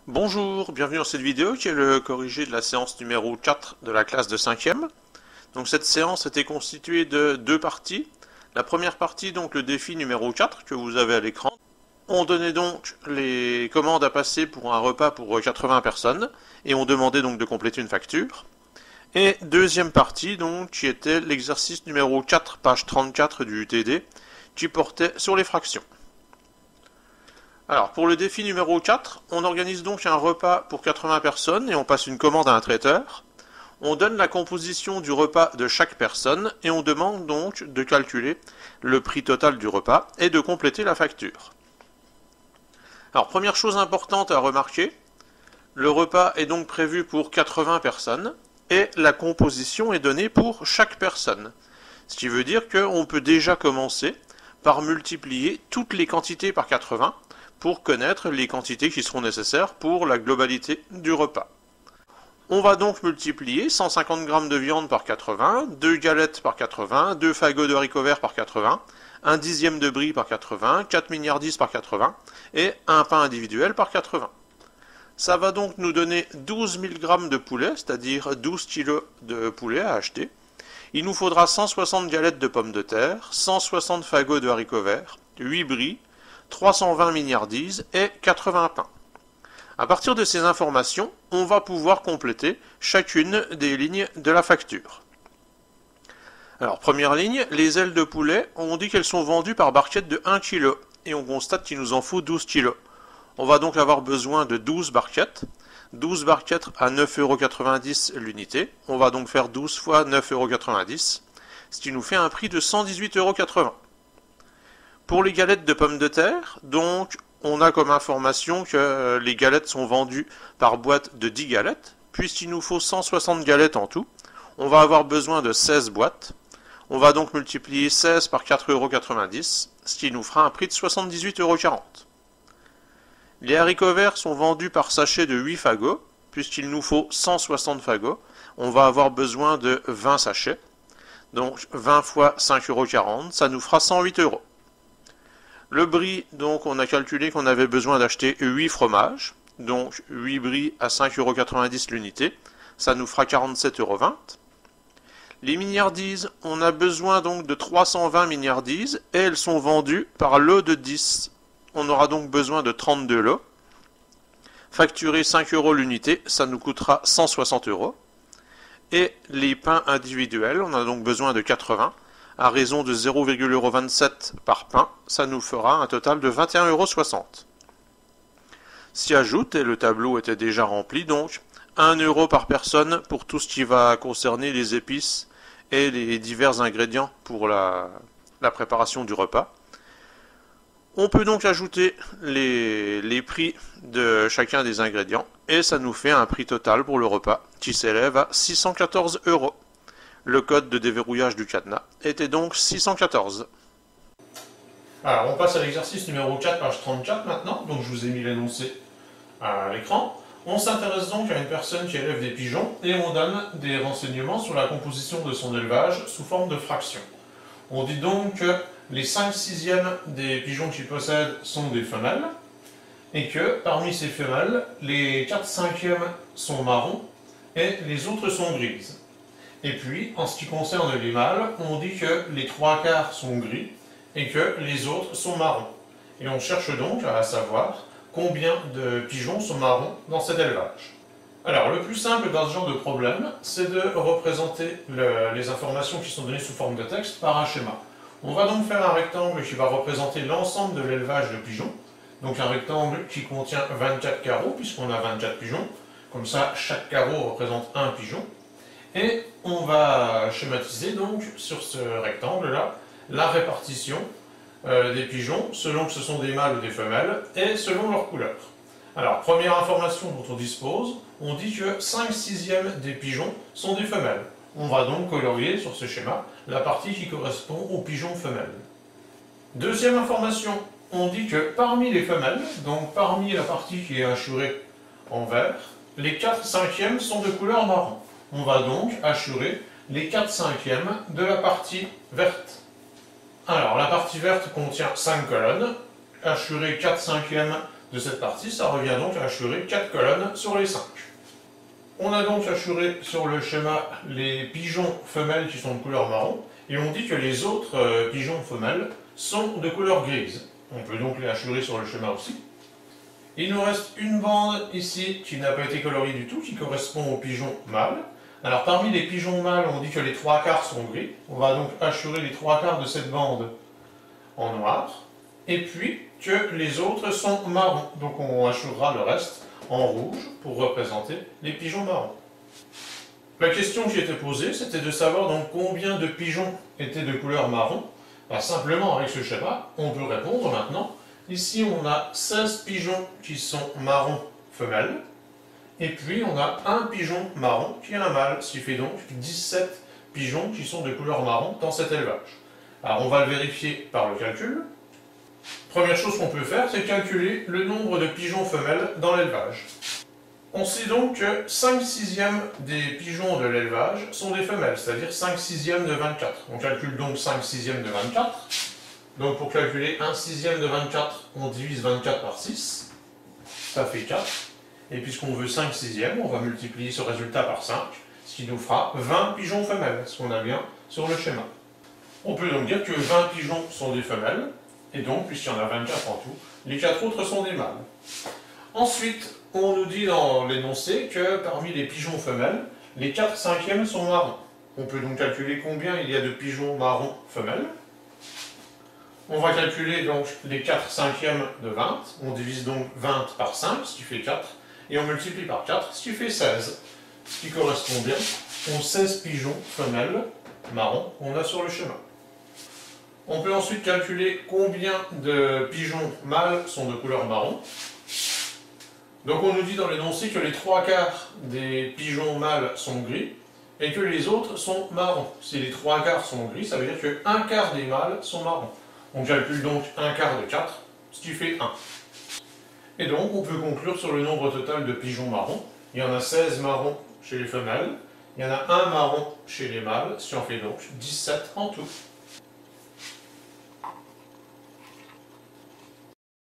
Bonjour, bienvenue dans cette vidéo qui est le corrigé de la séance numéro 4 de la classe de 5e. Donc cette séance était constituée de deux parties. La première partie, donc le défi numéro 4 que vous avez à l'écran. On donnait donc les commandes à passer pour un repas pour 80 personnes et on demandait donc de compléter une facture. Et deuxième partie, donc, qui était l'exercice numéro 4, page 34 du UTD, qui portait sur les fractions. Alors, pour le défi numéro 4, on organise donc un repas pour 80 personnes et on passe une commande à un traiteur. On donne la composition du repas de chaque personne et on demande donc de calculer le prix total du repas et de compléter la facture. Alors, première chose importante à remarquer, le repas est donc prévu pour 80 personnes et la composition est donnée pour chaque personne. Ce qui veut dire qu'on peut déjà commencer par multiplier toutes les quantités par 80 pour connaître les quantités qui seront nécessaires pour la globalité du repas. On va donc multiplier 150 g de viande par 80, 2 galettes par 80, 2 fagots de haricots verts par 80, un dixième de brie par 80, 4 mignardises par 80 et un pain individuel par 80. Ça va donc nous donner 12 000 g de poulet, c'est-à-dire 12 kg de poulet à acheter. Il nous faudra 160 galettes de pommes de terre, 160 fagots de haricots verts, 8 bris, 320 mignardises et 80 pains. À partir de ces informations, on va pouvoir compléter chacune des lignes de la facture. Alors, première ligne, les ailes de poulet, on dit qu'elles sont vendues par barquette de 1 kg et on constate qu'il nous en faut 12 kg. On va donc avoir besoin de 12 barquettes. 12 barquettes à 9,90 € l'unité. On va donc faire 12 fois 9,90 €, ce qui nous fait un prix de 118,80 €. Pour les galettes de pommes de terre, donc on a comme information que les galettes sont vendues par boîte de 10 galettes, puisqu'il nous faut 160 galettes en tout. On va avoir besoin de 16 boîtes. On va donc multiplier 16 par 4,90 €, ce qui nous fera un prix de 78,40 €. Les haricots verts sont vendus par sachet de 8 fagots, puisqu'il nous faut 160 fagots. On va avoir besoin de 20 sachets. Donc 20 fois 5,40 €, ça nous fera 108 €. Le brie, donc on a calculé qu'on avait besoin d'acheter 8 fromages. Donc 8 brie à 5,90 € l'unité, ça nous fera 47,20 €. Les mignardises, on a besoin donc de 320 mignardises et elles sont vendues par lot de 10. On aura donc besoin de 32 lots. Facturer 5 € l'unité, ça nous coûtera 160 €. Et les pains individuels, on a donc besoin de 80. À raison de 0,27 € par pain, ça nous fera un total de 21,60 €. S'y ajoute, et le tableau était déjà rempli, donc 1 € par personne pour tout ce qui va concerner les épices et les divers ingrédients pour la préparation du repas. On peut donc ajouter les prix de chacun des ingrédients et ça nous fait un prix total pour le repas qui s'élève à 614 €. Le code de déverrouillage du cadenas était donc 614. Alors on passe à l'exercice numéro 4, page 34 maintenant, donc je vous ai mis l'énoncé à l'écran. On s'intéresse donc à une personne qui élève des pigeons et on donne des renseignements sur la composition de son élevage sous forme de fractions. On dit donc que les 5/6 des pigeons qu'il possède sont des femelles et que parmi ces femelles, les 4/5 sont marrons et les autres sont grises. Et puis, en ce qui concerne les mâles, on dit que les 3/4 sont gris et que les autres sont marrons. Et on cherche donc à savoir combien de pigeons sont marrons dans cet élevage. Alors, le plus simple dans ce genre de problème, c'est de représenter les informations qui sont données sous forme de texte par un schéma. On va donc faire un rectangle qui va représenter l'ensemble de l'élevage de pigeons. Donc un rectangle qui contient 24 carreaux, puisqu'on a 24 pigeons. Comme ça, chaque carreau représente un pigeon. Et on va schématiser donc sur ce rectangle-là la répartition des pigeons selon que ce sont des mâles ou des femelles et selon leur couleur. Alors, première information dont on dispose, on dit que 5/6 des pigeons sont des femelles. On va donc colorier sur ce schéma la partie qui correspond aux pigeons femelles. Deuxième information, on dit que parmi les femelles, donc parmi la partie qui est hachurée en vert, les 4/5 sont de couleur marron. On va donc hachurer les 4/5 de la partie verte. Alors, la partie verte contient 5 colonnes. Hachurer 4/5 de cette partie, ça revient donc à hachurer 4 colonnes sur les 5. On a donc hachuré sur le schéma les pigeons femelles qui sont de couleur marron, et on dit que les autres pigeons femelles sont de couleur grise. On peut donc les hachurer sur le schéma aussi. Il nous reste une bande ici qui n'a pas été coloriée du tout, qui correspond aux pigeons mâles. Alors parmi les pigeons mâles, on dit que les 3/4 sont gris. On va donc hachurer les 3/4 de cette bande en noir. Et puis que les autres sont marrons. Donc on hachurera le reste en rouge pour représenter les pigeons marrons. La question qui était posée, c'était de savoir donc combien de pigeons étaient de couleur marron. Simplement avec ce schéma, on peut répondre maintenant. Ici on a 16 pigeons qui sont marrons femelles, et puis on a un pigeon marron qui est un mâle, ce qui fait donc 17 pigeons qui sont de couleur marron dans cet élevage. Alors on va le vérifier par le calcul. Première chose qu'on peut faire, c'est calculer le nombre de pigeons femelles dans l'élevage. On sait donc que 5/6 des pigeons de l'élevage sont des femelles, c'est-à-dire 5/6 de 24. On calcule donc 5/6 de 24. Donc pour calculer 1/6 de 24, on divise 24 par 6. Ça fait 4. Et puisqu'on veut 5/6, on va multiplier ce résultat par 5, ce qui nous fera 20 pigeons femelles, ce qu'on a bien sur le schéma. On peut donc dire que 20 pigeons sont des femelles, et donc, puisqu'il y en a 24 en tout, les 4 autres sont des mâles. Ensuite, on nous dit dans l'énoncé que parmi les pigeons femelles, les 4/5 sont marrons. On peut donc calculer combien il y a de pigeons marrons femelles. On va calculer donc les 4/5 de 20. On divise donc 20 par 5, ce qui fait 4. Et on multiplie par 4, ce qui fait 16. Ce qui correspond bien aux 16 pigeons femelles marrons qu'on a sur le schéma. On peut ensuite calculer combien de pigeons mâles sont de couleur marron. Donc on nous dit dans l'énoncé que les 3/4 des pigeons mâles sont gris et que les autres sont marrons. Si les 3/4 sont gris, ça veut dire que 1/4 des mâles sont marrons. On calcule donc 1/4 de 4, ce qui fait 1. Et donc on peut conclure sur le nombre total de pigeons marrons. Il y en a 16 marrons chez les femelles, il y en a un marron chez les mâles, ce qui en fait donc 17 en tout.